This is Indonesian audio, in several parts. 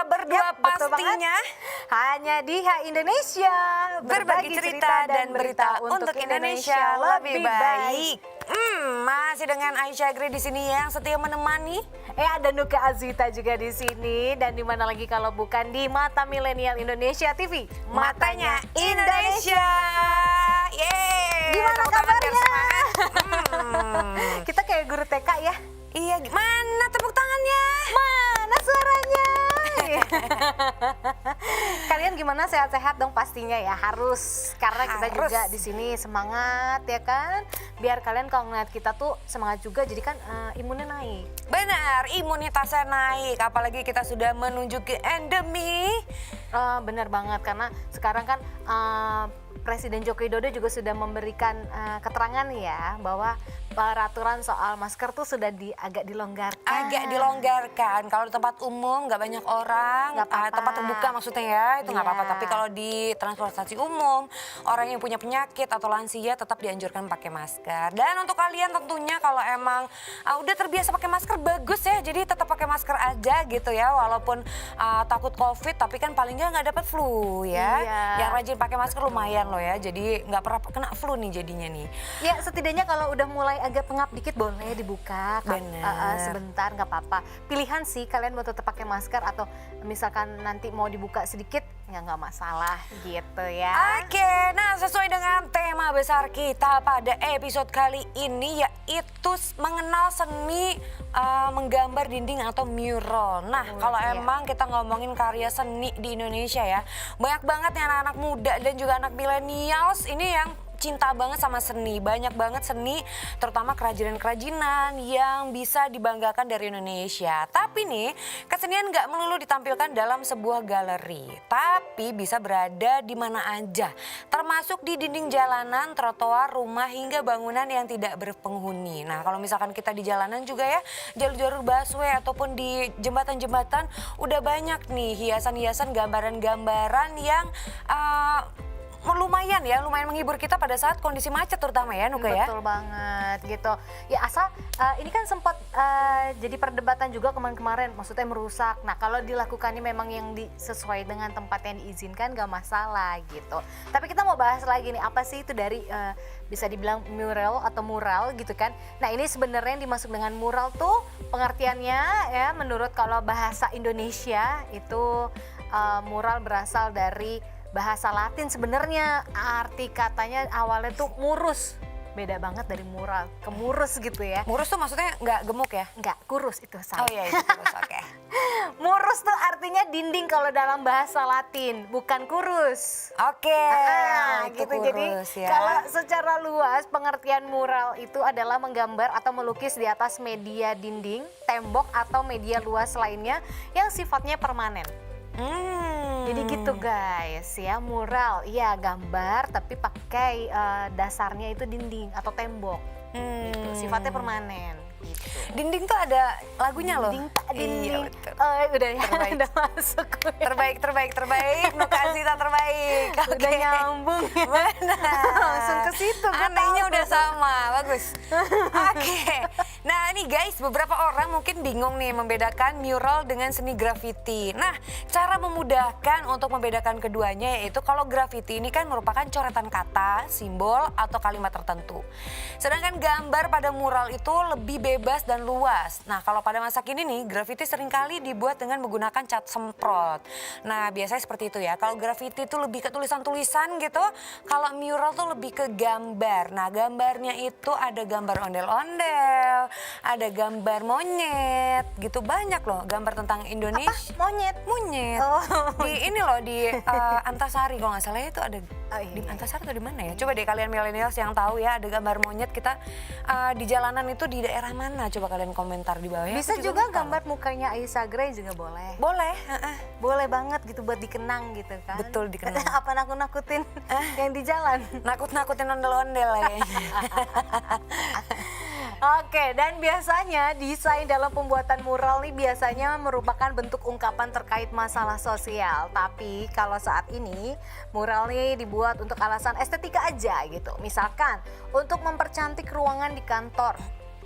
berdua betul pastinya. banget. Hanya di H Indonesia. Berbagi cerita dan berita untuk Indonesia lebih baik. Masih dengan Aisyah Gri di sini yang setia menemani. Ada Nuka Azita juga di sini, dan di mana lagi kalau bukan di Mata Milenial Indonesia TV. Matanya Indonesia. Yeay. Gimana Tepuk tangan biar kabarnya? semangat. Kita kayak guru TK ya. Iya, mana tepuk tangannya? Mana suaranya? Kalian gimana, sehat-sehat dong pastinya ya, harus, karena kita Harus. juga di sini semangat ya kan, biar kalian kalau ngeliat kita tuh semangat juga, jadi kan imunnya naik. Benar, imunitasnya naik, apalagi kita sudah menuju ke endemi. Benar banget, karena sekarang kan Presiden Joko Widodo juga sudah memberikan keterangan ya, bahwa peraturan soal masker tuh sudah agak dilonggarkan. Agak dilonggarkan, kalau di tempat umum nggak banyak orang, Nggak apa-apa. tempat terbuka maksudnya ya, itu nggak Iya. apa-apa. Tapi kalau di transportasi umum, orang yang punya penyakit atau lansia tetap dianjurkan pakai masker. Dan untuk kalian tentunya kalau emang udah terbiasa pakai masker, bagus ya, jadi tetap pakai masker aja gitu ya, walaupun takut COVID, tapi kan paling nggak dapat flu ya. Iya. Yang rajin pakai masker lumayan loh ya, jadi nggak pernah kena flu nih jadinya nih. Ya setidaknya kalau udah mulai agak pengap dikit boleh dibuka. Bener. Sebentar nggak apa-apa. Pilihan sih, kalian mau tetap pakai masker atau misalkan nanti mau dibuka sedikit, nggak masalah gitu ya. Oke, nah sesuai dengan tema besar kita pada episode kali ini, yaitu mengenal seni menggambar dinding atau mural. Nah, kalau iya. emang kita ngomongin karya seni di Indonesia ya, banyak banget nih anak-anak muda dan juga anak millennials ini yang cinta banget sama seni. Banyak banget seni, terutama kerajinan-kerajinan yang bisa dibanggakan dari Indonesia. Tapi nih, kesenian nggak melulu ditampilkan dalam sebuah galeri, tapi bisa berada di mana aja, termasuk di dinding jalanan, trotoar, rumah, hingga bangunan yang tidak berpenghuni. Nah, kalau misalkan kita di jalanan juga ya, jalur-jalur busway ataupun di jembatan-jembatan, udah banyak nih hiasan-hiasan, gambaran-gambaran yang lumayan menghibur kita pada saat kondisi macet terutama ya, Nuka ya. Betul banget gitu. Ya asal ini kan sempat jadi perdebatan juga kemarin-kemarin, maksudnya merusak. Nah kalau dilakukannya memang yang sesuai dengan tempat yang diizinkan gak masalah gitu. Tapi kita mau bahas lagi nih, apa sih itu dari bisa dibilang mural atau mural gitu kan. Nah ini sebenarnya yang dimaksud dengan mural tuh pengertiannya ya, menurut kalau bahasa Indonesia itu mural berasal dari bahasa Latin. Sebenarnya arti katanya awalnya tuh murus, beda banget dari mural ke murus gitu ya. Murus tuh maksudnya nggak gemuk ya? Enggak, kurus itu salah. Oh iya, itu kurus, oke. Murus tuh artinya dinding kalau dalam bahasa Latin, bukan kurus. Oke, itu Gitu. kurus Jadi ya. kalau secara luas pengertian mural itu adalah menggambar atau melukis di atas media dinding, tembok atau media luas lainnya yang sifatnya permanen. Jadi gitu guys ya, mural, iya gambar tapi pakai dasarnya itu dinding atau tembok, gitu. Sifatnya permanen. Gitu. Dinding tuh ada lagunya loh. Dinding. Iya, betul. Udah ya, Terbaik. udah masuk. Terbaik, Nuka Azita terbaik. Udah Oke. nyambung ya. Benar. Langsung ke situ. gua Anehnya tahu. udah sama, bagus. Oke. Nah nih guys, beberapa orang mungkin bingung nih membedakan mural dengan seni graffiti. Nah, cara memudahkan untuk membedakan keduanya yaitu kalau graffiti ini kan merupakan coretan kata, simbol, atau kalimat tertentu. Sedangkan gambar pada mural itu lebih bebas dan luas. Nah, kalau pada masa kini nih, graffiti seringkali dibuat dengan menggunakan cat semprot. Nah, biasanya seperti itu ya. Kalau graffiti itu lebih ke tulisan-tulisan gitu, kalau mural tuh lebih ke gambar. Nah, gambarnya itu ada gambar ondel-ondel, ada gambar monyet, gitu banyak loh gambar tentang Indonesia. Monyet. Monyet. Di ini loh di Antasari kalau nggak salah itu ada di Antasari atau di mana ya? Coba deh kalian millennials yang tahu ya, ada gambar monyet kita di jalanan itu di daerah mana? Coba kalian komentar di bawah ya. Bisa Aku juga lupa gambar mukanya Aisyah Gray juga boleh. Boleh. Boleh banget gitu buat dikenang gitu kan. Betul, dikenang. Apa nakut-nakutin yang di jalan. Nakut-nakutin ondel-ondel kayaknya. Oke, dan biasanya desain dalam pembuatan mural nih biasanya merupakan bentuk ungkapan terkait masalah sosial. Tapi kalau saat ini mural nih dibuat untuk alasan estetika aja gitu. Misalkan untuk mempercantik ruangan di kantor,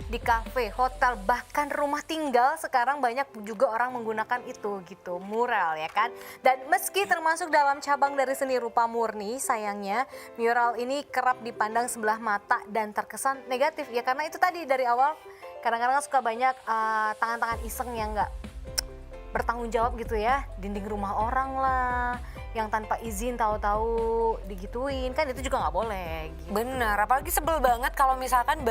di kafe, hotel, bahkan rumah tinggal sekarang banyak juga orang menggunakan itu gitu, mural ya kan. Dan meski termasuk dalam cabang dari seni rupa murni, sayangnya mural ini kerap dipandang sebelah mata dan terkesan negatif ya, karena itu tadi dari awal kadang-kadang suka banyak tangan-tangan iseng yang nggak bertanggung jawab gitu ya, dinding rumah orang lah yang tanpa izin tahu-tahu digituin, kan itu juga nggak boleh gitu. Bener, apalagi sebel banget kalau misalkan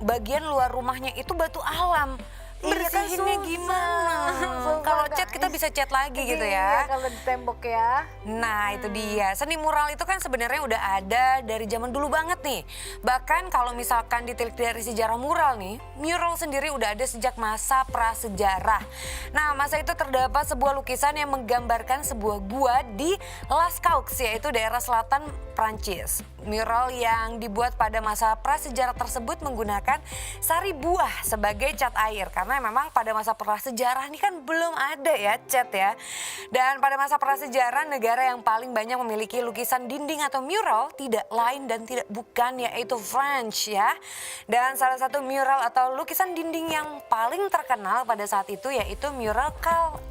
bagian luar rumahnya itu batu alam. Iya kan, Bersihinnya susah. gimana? Susah, Kalau Kak. cat kita bisa cat lagi gitu Iya, ya. kalau di tembok ya. Nah itu dia, seni mural itu kan sebenarnya udah ada dari zaman dulu banget nih. Bahkan kalau misalkan ditilik dari sejarah mural nih, mural sendiri udah ada sejak masa prasejarah. Nah masa itu terdapat sebuah lukisan yang menggambarkan sebuah gua di Lascaux, yaitu daerah selatan Prancis. Mural yang dibuat pada masa prasejarah tersebut menggunakan sari buah sebagai cat air. Karena memang pada masa prasejarah ini kan belum ada ya cat ya. Dan pada masa prasejarah negara yang paling banyak memiliki lukisan dinding atau mural tidak lain dan tidak bukan yaitu French ya. Dan salah satu mural atau lukisan dinding yang paling terkenal pada saat itu yaitu mural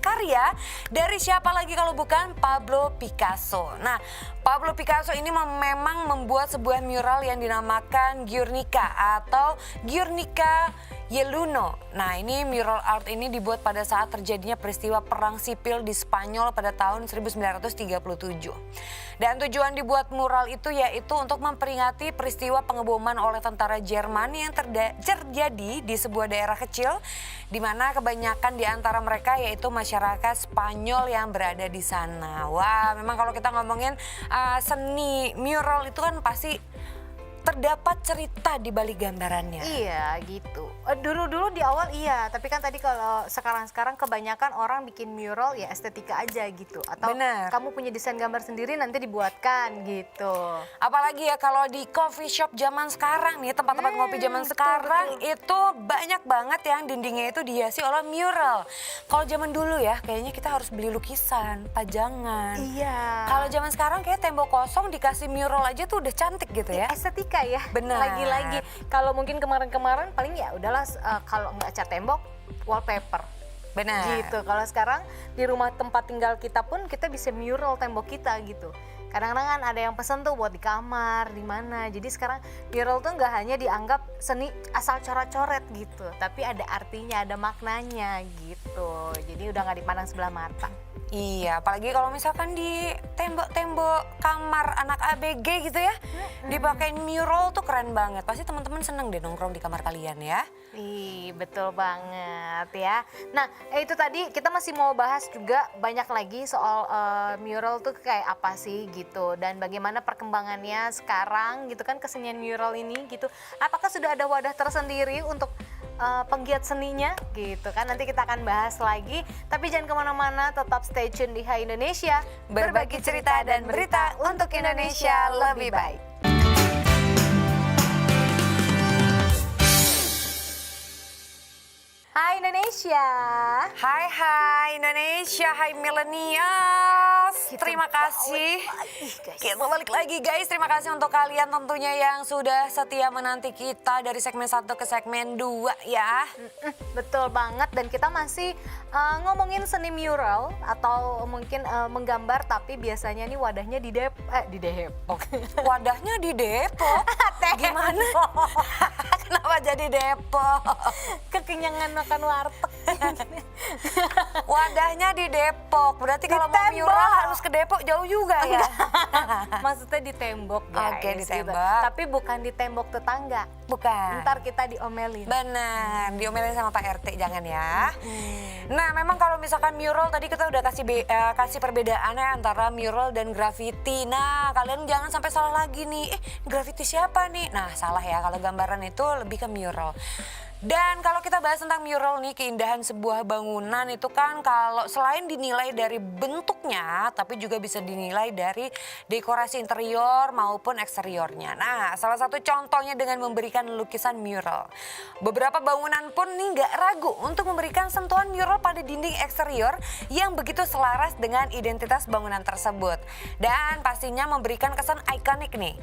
karya dari siapa lagi kalau bukan Pablo Picasso. Nah Pablo Picasso ini memang membuat sebuah mural yang dinamakan Guernica atau Guernica Yeluno. Nah ini mural art ini dibuat pada saat terjadinya peristiwa perang sipil di Spanyol pada tahun 1937. Dan tujuan dibuat mural itu yaitu untuk memperingati peristiwa pengeboman oleh tentara Jerman yang terjadi di sebuah daerah kecil di mana kebanyakan di antara mereka yaitu masyarakat Spanyol yang berada di sana. Wah, memang kalau kita ngomongin seni mural itu kan pasti terdapat cerita di balik gambarannya. Iya gitu. Dulu-dulu di awal iya, tapi kan tadi kalau sekarang-sekarang kebanyakan orang bikin mural ya estetika aja gitu. Atau Bener. kamu punya desain gambar sendiri nanti dibuatkan gitu. Apalagi ya kalau di coffee shop zaman sekarang nih, tempat-tempat ngopi zaman betul, sekarang betul. itu banyak banget yang dindingnya itu dihiasi oleh mural. Kalau zaman dulu ya kayaknya kita harus beli lukisan, pajangan. Iya. Kalau zaman sekarang kayak tembok kosong dikasih mural aja tuh udah cantik gitu ya. Estetika ya. Benar. Lagi-lagi kalau mungkin kemarin-kemarin paling ya udahlah kalau nggak cat tembok wallpaper. Benar. Gitu. Kalau sekarang di rumah tempat tinggal kita pun kita bisa mural tembok kita gitu. Kadang-kadang kan ada yang pesen tuh buat di kamar, di mana. Jadi sekarang mural tuh nggak hanya dianggap seni asal coret-coret gitu, tapi ada artinya, ada maknanya gitu. Jadi udah nggak dipandang sebelah mata. Iya, apalagi kalau misalkan di tembok-tembok kamar anak ABG gitu ya, dipakein mural tuh keren banget. Pasti teman-teman seneng deh nongkrong di kamar kalian ya. Ih, betul banget ya. Nah, itu tadi kita masih mau bahas juga banyak lagi soal mural tuh kayak apa sih gitu. Dan bagaimana perkembangannya sekarang gitu kan kesenian mural ini gitu. Apakah sudah ada wadah tersendiri untuk penggiat seninya gitu kan. Nanti kita akan bahas lagi. Tapi jangan kemana-mana, tetap stay tune di Hai Indonesia. Berbagi cerita dan berita untuk Indonesia lebih baik. Hai Indonesia. Hai Indonesia, hai millennials. Terima kasih. Kita balik lagi guys. Terima kasih untuk kalian tentunya yang sudah setia menanti kita dari segmen 1 ke segmen 2 ya. Betul banget, dan kita masih ngomongin seni mural atau mungkin menggambar, tapi biasanya nih wadahnya di Depok. Wadahnya di Depok. Gimana? Kenapa jadi Depok? Kekenyangan makan warteg. Wadahnya di Depok. Berarti kalau mau tembok. mural harus ke Depok, jauh juga ya. Maksudnya di tembok guys. Oke, di gitu. tembok. Tapi bukan di tembok tetangga. Bukan. Ntar kita diomelin. Benar, diomelin sama Pak RT jangan ya. Nah, memang kalau misalkan mural tadi kita udah kasih perbedaannya antara mural dan graffiti. Nah, kalian jangan sampai salah lagi nih. Graffiti siapa nih? Nah, salah ya, kalau gambaran itu lebih ke mural. Dan kalau kita bahas tentang mural nih, keindahan sebuah bangunan itu kan kalau selain dinilai dari bentuknya, tapi juga bisa dinilai dari dekorasi interior maupun eksteriornya. Nah, salah satu contohnya dengan memberikan lukisan mural. Beberapa bangunan pun nih nggak ragu untuk memberikan sentuhan mural pada dinding eksterior yang begitu selaras dengan identitas bangunan tersebut. Dan pastinya memberikan kesan ikonik nih.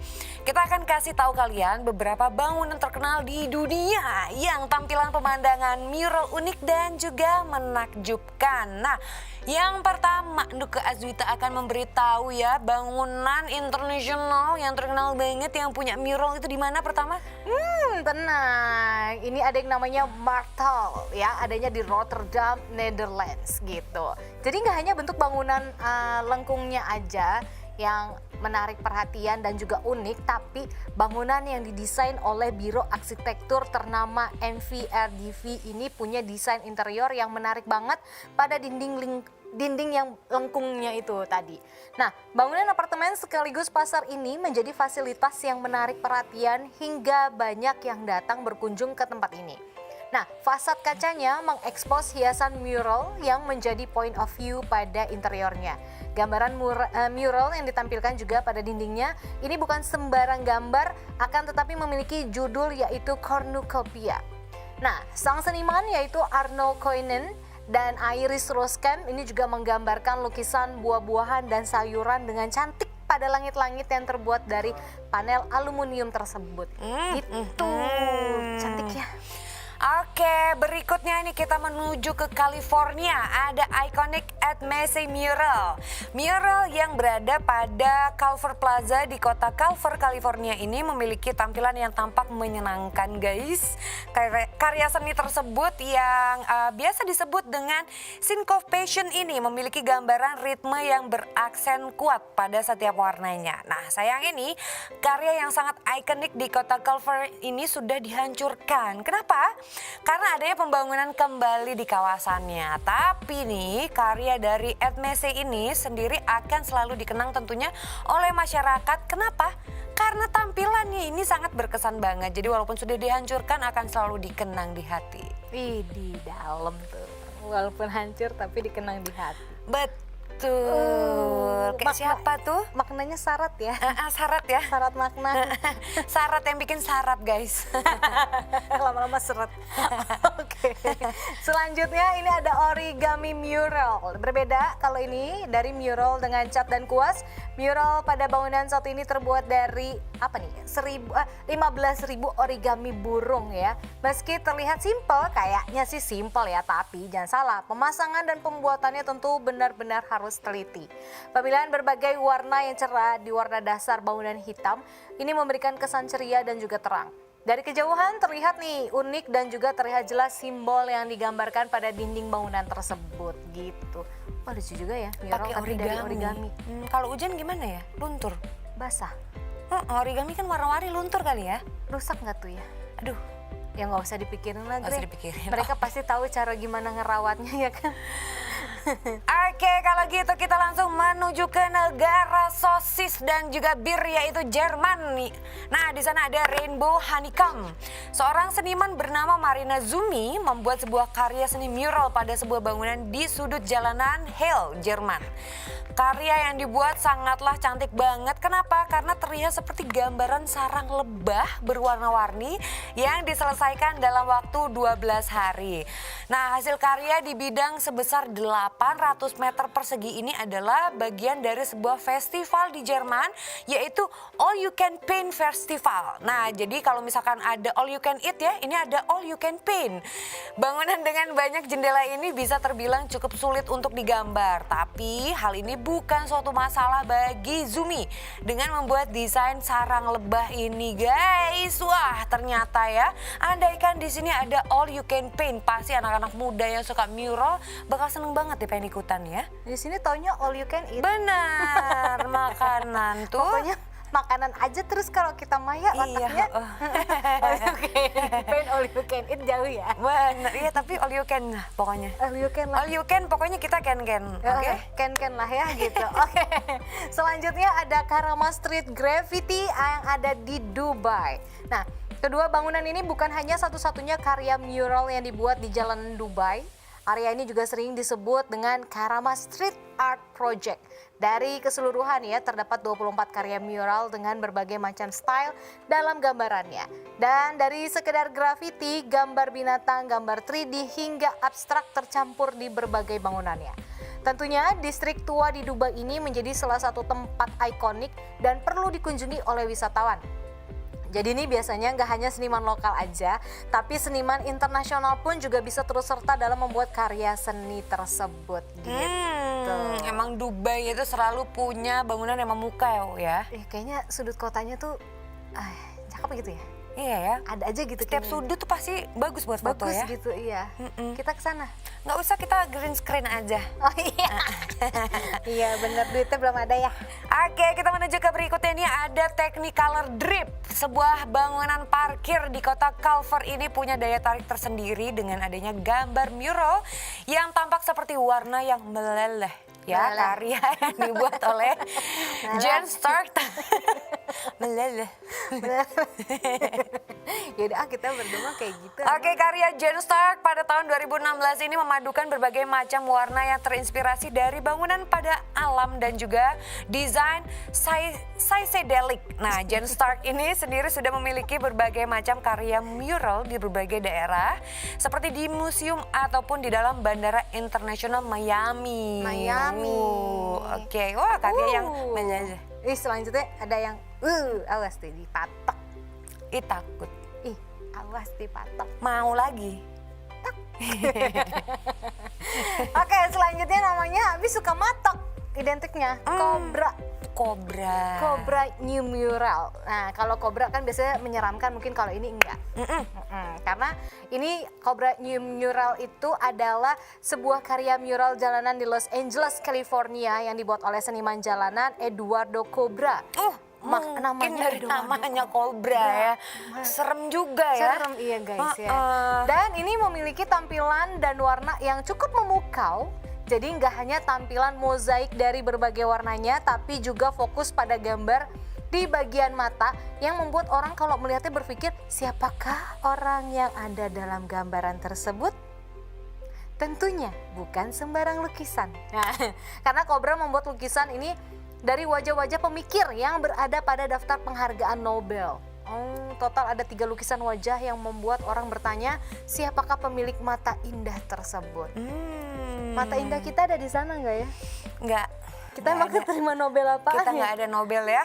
Kita akan kasih tahu kalian beberapa bangunan terkenal di dunia yang tampilan pemandangan mural unik dan juga menakjubkan. Nah, yang pertama, Nuke Azwita akan memberitahu ya bangunan internasional yang terkenal banget yang punya mural itu di mana pertama? Tenang, ini ada yang namanya Martel ya, adanya di Rotterdam, Netherlands gitu. Jadi nggak hanya bentuk bangunan lengkungnya aja yang menarik perhatian dan juga unik, tapi bangunan yang didesain oleh Biro Arsitektur ternama MVRDV ini punya desain interior yang menarik banget pada dinding yang lengkungnya itu tadi. Nah, bangunan apartemen sekaligus pasar ini menjadi fasilitas yang menarik perhatian hingga banyak yang datang berkunjung ke tempat ini. Nah, fasad kacanya mengekspos hiasan mural yang menjadi point of view pada interiornya. Gambaran mural yang ditampilkan juga pada dindingnya ini bukan sembarang gambar, akan tetapi memiliki judul yaitu Cornucopia. Nah, sang seniman yaitu Arno Koinen dan Iris Roskamp ini juga menggambarkan lukisan buah-buahan dan sayuran dengan cantik pada langit-langit yang terbuat dari panel aluminium tersebut. Gitu, cantik ya. Oke, berikutnya nih kita menuju ke California. Ada iconic Ed Macy Mural. Mural yang berada pada Culver Plaza di kota Culver, California ini memiliki tampilan yang tampak menyenangkan, guys. Karya seni tersebut yang biasa disebut dengan syncopation ini memiliki gambaran ritme yang beraksen kuat pada setiap warnanya. Nah, sayang ini karya yang sangat ikonik di kota Culver ini sudah dihancurkan. Kenapa? Karena adanya pembangunan kembali di kawasannya. Tapi nih karya dari Ed Macy ini sendiri akan selalu dikenang tentunya oleh masyarakat. Kenapa? Karena tampilannya ini sangat berkesan banget. Jadi walaupun sudah dihancurkan akan selalu dikenang di hati. Wih, di dalam tuh. Walaupun hancur tapi dikenang di hati. Betul. Kayak siapa tuh? Maknanya syarat ya. Syarat ya. Syarat makna. Syarat yang bikin syarat, guys. Lama-lama seret. Oke. Selanjutnya ini ada origami mural. Berbeda kalau ini dari mural dengan cat dan kuas. Mural pada bangunan satu ini terbuat dari apa nih? 15.000 origami burung ya. Meski terlihat simpel, kayaknya sih simpel ya, tapi jangan salah, pemasangan dan pembuatannya tentu benar-benar harus teliti. Pemilihan berbagai warna yang cerah di warna dasar bangunan hitam ini memberikan kesan ceria dan juga terang. Dari kejauhan terlihat nih unik dan juga terlihat jelas simbol yang digambarkan pada dinding bangunan tersebut gitu. Wah, lucu juga ya mural Pakai tapi dari origami. Kalau hujan gimana ya? Luntur. Basah. Origami kan warna-warni luntur kali ya? Rusak nggak tuh ya? Aduh, Ya nggak usah dipikirin lagi. nggak usah dipikirin. Mereka pasti tahu cara gimana ngerawatnya ya kan. Oke, kalau gitu kita langsung menuju ke negara sosis dan juga bir yaitu Jerman nih. Nah, di sana ada Rainbow Honeycomb. Seorang seniman bernama Marina Zumi membuat sebuah karya seni mural pada sebuah bangunan di sudut jalanan Halle, Jerman. Karya yang dibuat sangatlah cantik banget. Kenapa? Karena terlihat seperti gambaran sarang lebah berwarna-warni yang diselesaikan dalam waktu 12 hari. Nah, hasil karya di bidang sebesar 800 meter persegi ini adalah bagian dari sebuah festival di Jerman, yaitu All You Can Paint Festival. Nah, jadi kalau misalkan ada All You Can Eat ya, ini ada All You Can Paint. Bangunan dengan banyak jendela ini bisa terbilang cukup sulit untuk digambar, tapi hal ini bukan suatu masalah bagi Zumi dengan membuat desain sarang lebah ini, guys. Wah, ternyata ya, andaikan di sini ada All You Can Paint, pasti anak-anak muda yang suka mural bakal seneng banget deh pengen ikutan ya. Di sini taunya all you can eat. Benar, makanan tuh. Pokoknya makanan aja terus kalau kita maya otaknya. All you can paint, all you can eat jauh ya. Benar, iya tapi all you can pokoknya. All you can lah. All you can pokoknya kita can. Oke? Can lah ya gitu. Oke. Selanjutnya ada Karama Street Graffiti yang ada di Dubai. Nah, kedua bangunan ini bukan hanya satu-satunya karya mural yang dibuat di Jalan Dubai. Area ini juga sering disebut dengan Karama Street Art Project. Dari keseluruhan ya, terdapat 24 karya mural dengan berbagai macam style dalam gambarannya. Dan dari sekedar grafiti, gambar binatang, gambar 3D hingga abstrak tercampur di berbagai bangunannya. Tentunya distrik tua di Dubai ini menjadi salah satu tempat ikonik dan perlu dikunjungi oleh wisatawan. Jadi ini biasanya nggak hanya seniman lokal aja, tapi seniman internasional pun juga bisa turut serta dalam membuat karya seni tersebut gitu. Emang Dubai itu selalu punya bangunan yang memukau ya. Kayaknya sudut kotanya tuh cakep gitu ya. Iya ya. Ada aja gitu. Setiap kayaknya. sudut tuh pasti bagus buat foto Bagus ya. gitu, iya. Kita ke sana. Nggak usah, kita green screen aja. Oh iya. Iya bener, duitnya belum ada ya. Oke, kita menuju ke berikutnya. Ini ada Technicolor Drip. Sebuah bangunan parkir di kota Culver ini punya daya tarik tersendiri dengan adanya gambar mural yang tampak seperti warna yang meleleh. Ya, Meleleh. karya yang dibuat oleh Jen Stark. Meleleh. Yaudah kita berdua kayak gitu. Oke, karya Jen Stark pada tahun 2016 ini memadukan berbagai macam warna yang terinspirasi dari bangunan pada alam dan juga desain psychedelic. Nah, Jen Stark ini sendiri sudah memiliki berbagai macam karya mural di berbagai daerah, seperti di museum ataupun di dalam Bandara Internasional Miami. Oke, wah karya yang meleleh. Selanjutnya ada yang awas tuh dipatok. Ih, takut. Awas dipatok. Mau lagi. Oke, selanjutnya namanya Abi suka matok. Identiknya Cobra New Mural. Nah, kalau Cobra kan biasanya menyeramkan, mungkin kalau ini enggak. Karena ini Cobra New Mural itu adalah sebuah karya mural jalanan di Los Angeles, California yang dibuat oleh seniman jalanan Eduardo Cobra. Mungkin dari namanya Cobra ya. Serem juga ya. Serem, iya guys ya. Dan ini memiliki tampilan dan warna yang cukup memukau. Jadi nggak hanya tampilan mozaik dari berbagai warnanya, tapi juga fokus pada gambar di bagian mata yang membuat orang kalau melihatnya berpikir, siapakah orang yang ada dalam gambaran tersebut? Tentunya bukan sembarang lukisan. Nah, karena Cobra membuat lukisan ini dari wajah-wajah pemikir yang berada pada daftar penghargaan Nobel. Total ada 3 lukisan wajah yang membuat orang bertanya, siapakah pemilik mata indah tersebut? Mata indah kita ada di sana nggak ya? Nggak. Kita emang keterima Nobel apa? Kita nggak ada Nobel ya.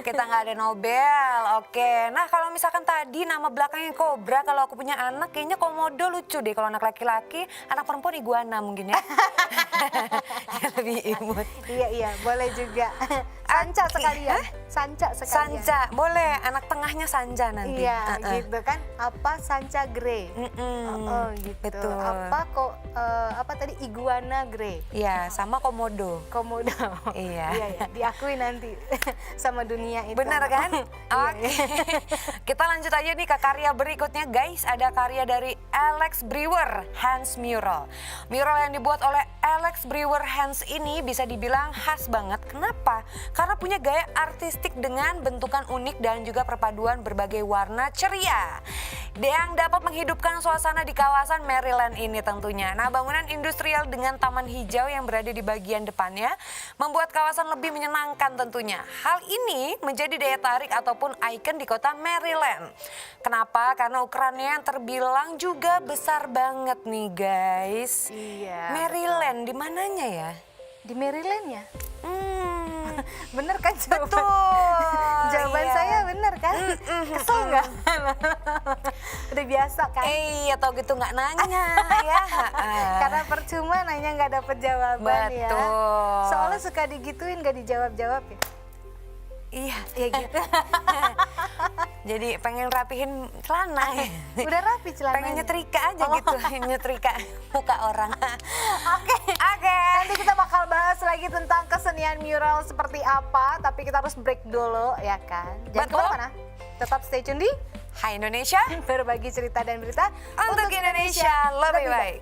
Kita nggak ada Nobel. Oke. Nah, kalau misalkan tadi nama belakangnya Cobra, kalau aku punya anak kayaknya Komodo lucu deh. Kalau anak laki-laki, anak perempuan iguana mungkin ya. Lebih imut. Iya, boleh juga. Sanca sekalian. Sanca sekalian. Sanca, boleh. Anak tengahnya Sanja nanti. Iya, gitu kan. Apa Sanca Grey. Gitu. Betul. Apa tadi iguana grey. Iya, sama Komodo. Komodo. Iya. Diakui nanti sama dunia itu. Bener kan? Oke. Kita lanjut aja nih ke karya berikutnya guys. Ada karya dari Alex Brewer Hands Mural. Mural yang dibuat oleh Alex Brewer Hands ini bisa dibilang khas banget. Kenapa? Karena punya gaya artistik dengan bentukan unik dan juga perpaduan berbagai warna ceria yang dapat menghidupkan suasana di kawasan Maryland ini tentunya. Nah, bangunan industrial dengan taman hijau yang berada di bagian depannya membuat kawasan lebih menyenangkan tentunya. Hal ini menjadi daya tarik ataupun ikon di kota Maryland. Kenapa? Karena ukurannya yang terbilang juga besar banget nih guys. Iya. Maryland di mananya ya? Di Maryland ya? Bener kan jawaban? Betul. Jawaban iya. saya bener kan? Kesel nggak? Udah biasa kan? Iya, tau gitu nggak nanya ya. Karena percuma nanya nggak dapet jawaban ya. Betul. Soalnya suka digituin nggak dijawab-jawab ya. Iya. Ya gitu. Jadi pengen rapihin celana ya. Udah rapi celananya. Pengen nyetrika aja gitu, nyetrika muka orang. Oke. Oke. Nanti kita bakal bahas lagi tentang kesenian mural seperti apa, tapi kita harus break dulu ya kan. Jangan Betul. kemana-mana. Tetap stay tune di Hai Indonesia, berbagi cerita dan berita untuk Indonesia lebih baik.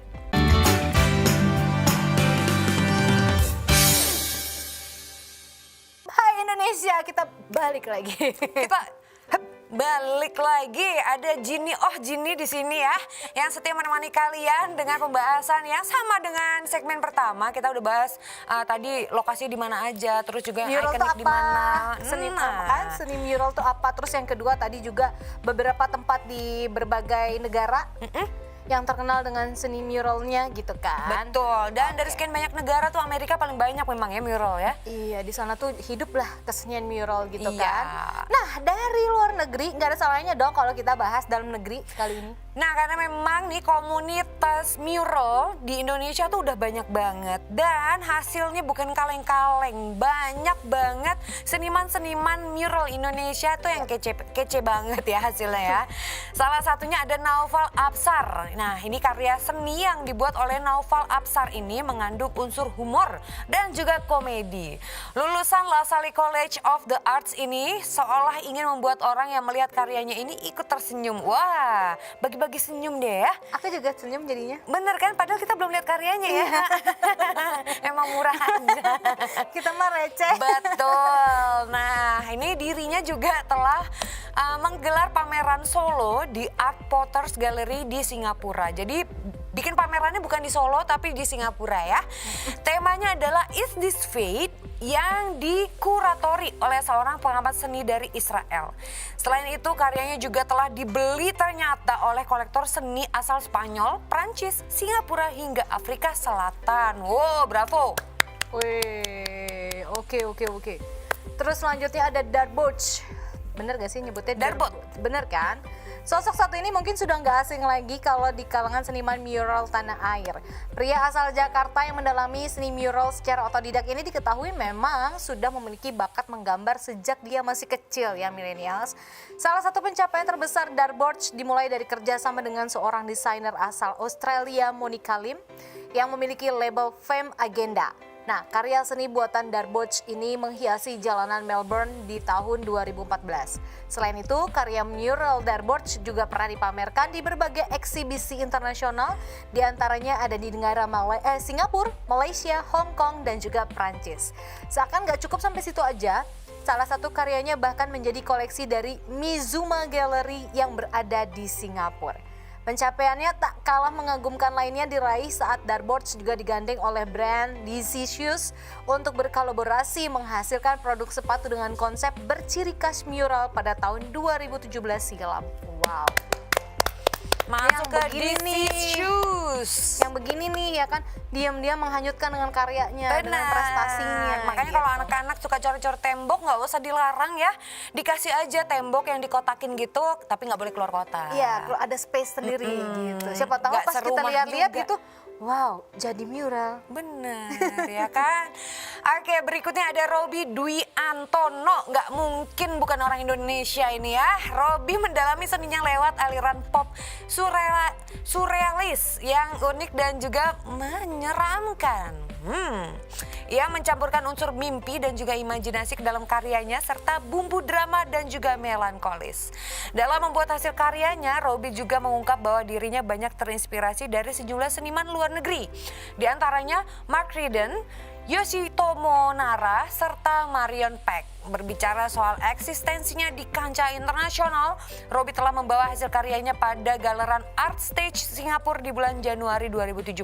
Hai Indonesia, kita balik lagi. Kita balik lagi, ada Ginny di sini ya, yang setia menemani kalian dengan pembahasan yang sama dengan segmen pertama. Kita udah bahas tadi lokasi di mana aja, terus juga yang Mural tuh ikonik di mana. Seni kan? Seni mural tuh apa? Terus yang kedua tadi juga beberapa tempat di berbagai negara yang terkenal dengan seni muralnya gitu kan. Betul, dan dari sekian banyak negara tuh Amerika paling banyak memang ya mural ya. Iya, di sana tuh hiduplah kesenian mural gitu Iya. kan. Nah, dari luar negeri nggak ada salahnya dong kalau kita bahas dalam negeri kali ini. Nah, karena memang nih komunitas mural di Indonesia tuh udah banyak banget dan hasilnya bukan kaleng-kaleng. Banyak banget seniman-seniman mural Indonesia tuh yang kece banget ya hasilnya ya. Salah satunya ada Naufal Apsar. Nah, ini karya seni yang dibuat oleh Naufal Apsar ini mengandung unsur humor dan juga komedi. Lulusan La Salle College of the Arts ini seolah ingin membuat orang yang melihat karyanya ini ikut tersenyum. Wah, bagi-bagi senyum deh ya. Aku juga senyum jadinya. Bener kan? Padahal kita belum lihat karyanya ya. Emang murah aja. Kita mah receh. Betul. Nah, ini dirinya juga telah menggelar pameran solo di Art Potters Gallery di Singapura. Jadi bikin pamerannya bukan di Solo tapi di Singapura ya. Temanya adalah Is This Fate yang dikuratori oleh seorang pengamat seni dari Israel. Selain itu karyanya juga telah dibeli ternyata oleh kolektor seni asal Spanyol, Prancis, Singapura hingga Afrika Selatan. Wow, bravo. Wih, oke. Terus selanjutnya ada Darboch. Bener gak sih nyebutnya Darboch? Bener kan? Sosok satu ini mungkin sudah nggak asing lagi kalau di kalangan seniman mural tanah air. Pria asal Jakarta yang mendalami seni mural secara otodidak ini diketahui memang sudah memiliki bakat menggambar sejak dia masih kecil ya millennials. Salah satu pencapaian terbesar Darboch dimulai dari kerjasama dengan seorang desainer asal Australia, Monica Lim, yang memiliki label Fame Agenda. Nah, karya seni buatan Darboch ini menghiasi jalanan Melbourne di tahun 2014. Selain itu, karya mural Darboch juga pernah dipamerkan di berbagai eksibisi internasional, diantaranya ada di negara Singapura, Malaysia, Hong Kong, dan juga Prancis. Seakan gak cukup sampai situ aja, salah satu karyanya bahkan menjadi koleksi dari Mizuma Gallery yang berada di Singapura. Pencapaiannya tak kalah mengagumkan lainnya diraih saat Darboch juga digandeng oleh brand DC Shoes untuk berkolaborasi menghasilkan produk sepatu dengan konsep berciri khas mural pada tahun 2017 silam. Wow. Masuk ke begini DC nih. Shoes. Yang begini nih ya kan, diam-diam menghanyutkan dengan karyanya, dengan prestasinya. Makanya gitu. kalau anak-anak suka cor-cor tembok nggak usah dilarang ya. Dikasih aja tembok yang dikotakin gitu, tapi nggak boleh keluar kota. Iya, kalau ada space sendiri gitu. Siapa tahu Nggak pas kita serumah lihat-lihat juga. gitu, wow, jadi mural. Bener ya kan. Oke, berikutnya ada Robby Dwi Antono. Nggak mungkin bukan orang Indonesia ini ya. Robby mendalami seninya lewat aliran pop surrealis yang unik dan juga menyeramkan. Ia mencampurkan unsur mimpi dan juga imajinasi ke dalam karyanya serta bumbu drama dan juga melankolis. Dalam membuat hasil karyanya, Robby juga mengungkap bahwa dirinya banyak terinspirasi dari sejumlah seniman luar negeri. Di antaranya Mark Ryden, Yoshitomo Nara, serta Marion Peck. Berbicara soal eksistensinya di kancah internasional, Robby telah membawa hasil karyanya pada galeran Art Stage Singapura di bulan Januari 2017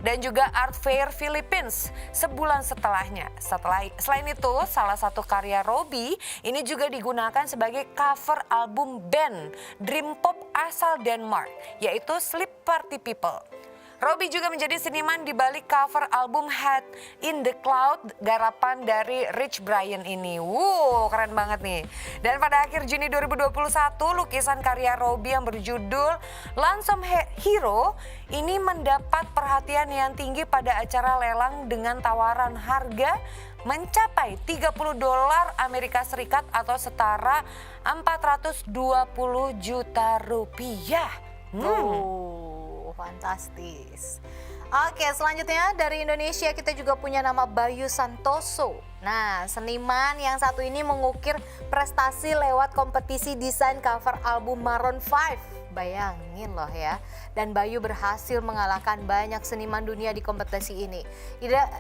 dan juga Art Fair Philippines sebulan setelahnya. Selain itu, salah satu karya Robby ini juga digunakan sebagai cover album band Dream Pop asal Denmark, yaitu Sleep Party People. Robby juga menjadi seniman di balik cover album Head in the Cloud garapan dari Rich Brian ini. Wow, keren banget nih. Dan pada akhir Juni 2021, lukisan karya Robby yang berjudul Lonesome Hero ini mendapat perhatian yang tinggi pada acara lelang dengan tawaran harga mencapai $30 Amerika Serikat atau setara 420 juta rupiah. Fantastis. Oke, selanjutnya dari Indonesia kita juga punya nama Bayu Santoso. Nah, seniman yang satu ini mengukir prestasi lewat kompetisi desain cover album Maroon 5. Bayangin loh ya. Dan Bayu berhasil mengalahkan banyak seniman dunia di kompetisi ini.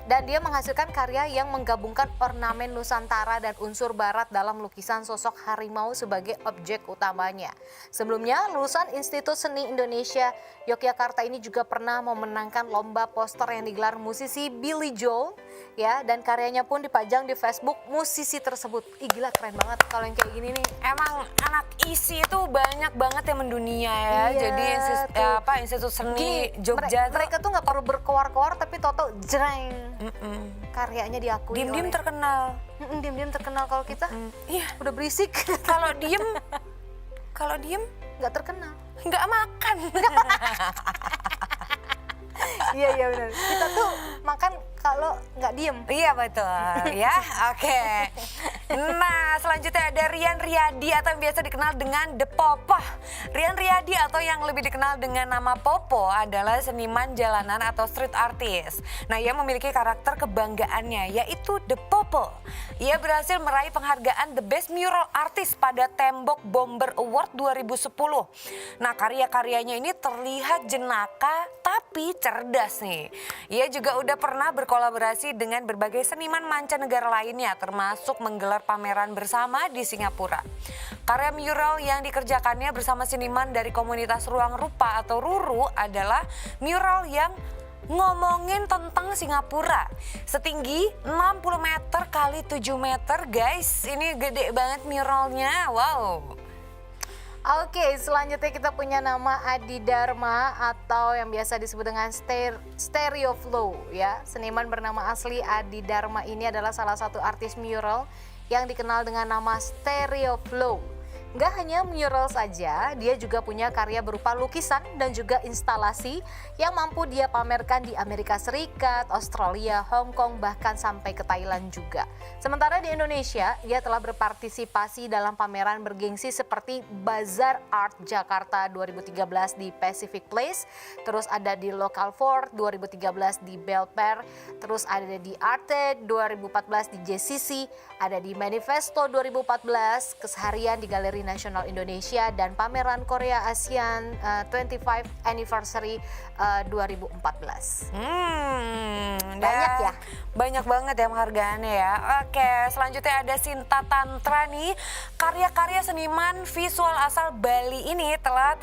Dan dia menghasilkan karya yang menggabungkan ornamen Nusantara dan unsur barat dalam lukisan sosok harimau sebagai objek utamanya. Sebelumnya, lulusan Institut Seni Indonesia Yogyakarta ini juga pernah memenangkan lomba poster yang digelar musisi Billy Joel ya, dan karyanya pun dipajang di Facebook musisi tersebut. Ih, gila, keren banget kalau yang kayak gini nih. Emang anak isi itu banyak banget yang mendunia dunia ya. Iya, Jadi tuh. Institut Seni Gini, Jogja mereka tuh nggak perlu berkoar-koar tapi toto jreng. Karyanya diakui diem-diem oleh terkenal. diem-diem terkenal. Kalau kita Iya. udah berisik Kalau diem nggak terkenal. nggak makan. Iya benar. Kita tuh makan kalau nggak diem. Iya betul ya, oke. Nah selanjutnya ada Rian Riyadi atau yang biasa dikenal dengan The Popo. Rian Riyadi atau yang lebih dikenal dengan nama Popo adalah seniman jalanan atau street artist. Nah ia memiliki karakter kebanggaannya yaitu The Popo. Ia berhasil meraih penghargaan The Best Mural Artist pada Tembok Bomber Award 2010. Nah karya-karyanya ini terlihat jenaka tapi cerdas nih. Ia juga udah pernah berkolaborasi dengan berbagai seniman mancanegara lainnya termasuk menggelar pameran bersama di Singapura. Karya mural yang dikerjakannya bersama seniman dari komunitas Ruang Rupa atau Ruru adalah mural yang ngomongin tentang Singapura. Setinggi 60 meter kali 7 meter guys. Ini gede banget muralnya, wow. Oke, selanjutnya kita punya nama Adi Dharma atau yang biasa disebut dengan Stereo Flow ya. Seniman bernama asli Adi Dharma ini adalah salah satu artis mural yang dikenal dengan nama Stereo Flow. Nggak hanya mural saja, dia juga punya karya berupa lukisan dan juga instalasi yang mampu dia pamerkan di Amerika Serikat, Australia, Hong Kong, bahkan sampai ke Thailand juga. Sementara di Indonesia, dia telah berpartisipasi dalam pameran bergengsi seperti Bazar Art Jakarta 2013 di Pacific Place, terus ada di Local Fort 2013 di Belper, terus ada di Arte 2014 di JCC, ada di Manifesto 2014, keseharian di Galeri Nasional Indonesia, dan pameran Korea ASEAN 25 Anniversary 2014. Banyak ya? Banyak banget ya penghargaannya ya. Oke, selanjutnya ada Sinta Tantra nih. Karya-karya seniman visual asal Bali ini telah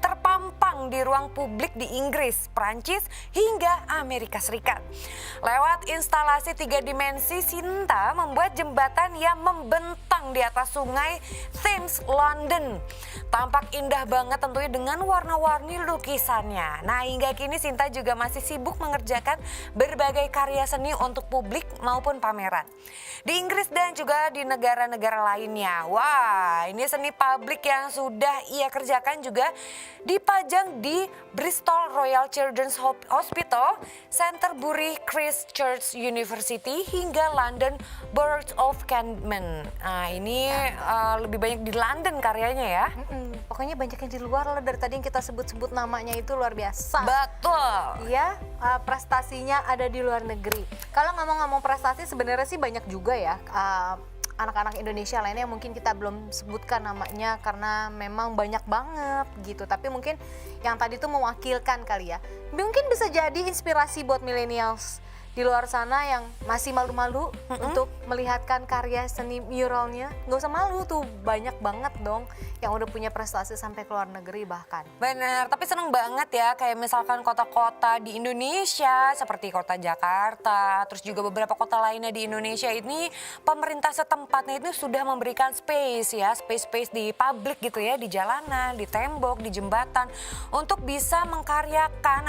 terpampang di ruang publik di Inggris, Prancis, hingga Amerika Serikat. Lewat instalasi 3 dimensi, Sinta membuat jembatan yang membentang di atas sungai Thames, London. Tampak indah banget tentunya dengan warna-warni lukisannya. Nah, hingga kini Sinta juga masih sibuk mengerjakan berbagai karya seni untuk publik maupun pameran di Inggris dan juga di negara-negara lainnya. Wah, ini seni publik yang sudah ia kerjakan juga dipajang di Bristol Royal Children's Hospital, Canterbury Christ Church University, hingga London Borough of Camden. Nah, ini lebih banyak di London karyanya ya. Pokoknya banyak yang di luar lah, dari tadi yang kita sebut-sebut namanya itu luar biasa. Betul. Ya, prestasinya ada di luar negeri. Kalau ngomong-ngomong prestasi sebenarnya sih banyak juga ya anak-anak Indonesia lainnya yang mungkin kita belum sebutkan namanya karena memang banyak banget gitu. Tapi mungkin yang tadi tuh mewakilkan kali ya. Mungkin bisa jadi inspirasi buat millennials di luar sana yang masih malu-malu untuk melihatkan karya seni muralnya. Nggak usah malu tuh, banyak banget dong yang udah punya prestasi sampai ke luar negeri bahkan. Bener, tapi seneng banget ya kayak misalkan kota-kota di Indonesia seperti kota Jakarta, terus juga beberapa kota lainnya di Indonesia ini pemerintah setempatnya itu sudah memberikan space ya, space di publik gitu ya, di jalanan, di tembok, di jembatan untuk bisa mengkaryakan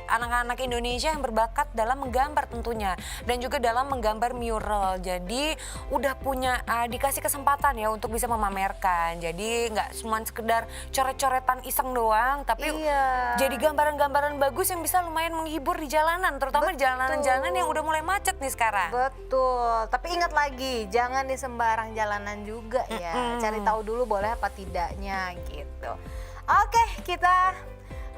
anak-anak Indonesia yang berbakat dalam menggambar tentunya dan juga dalam menggambar mural. Jadi udah punya dikasih kesempatan ya untuk bisa memamerkan. Jadi nggak cuma sekedar coret-coretan iseng doang, tapi jadi gambaran-gambaran bagus yang bisa lumayan menghibur di jalanan, terutama di jalanan-jalanan yang udah mulai macet nih sekarang. Betul, tapi ingat lagi jangan di sembarang jalanan juga ya. Cari tahu dulu boleh apa tidaknya gitu. Oke, kita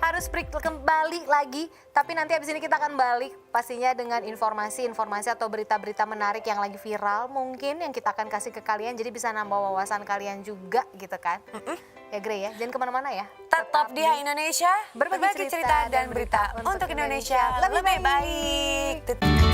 harus break kembali lagi, tapi nanti habis ini kita akan balik pastinya dengan informasi-informasi atau berita-berita menarik yang lagi viral mungkin yang kita akan kasih ke kalian, jadi bisa nambah wawasan kalian juga gitu kan. Ya Grey ya, jangan kemana-mana ya. Tetap di Indonesia, berbagi cerita dan berita untuk Indonesia lebih baik.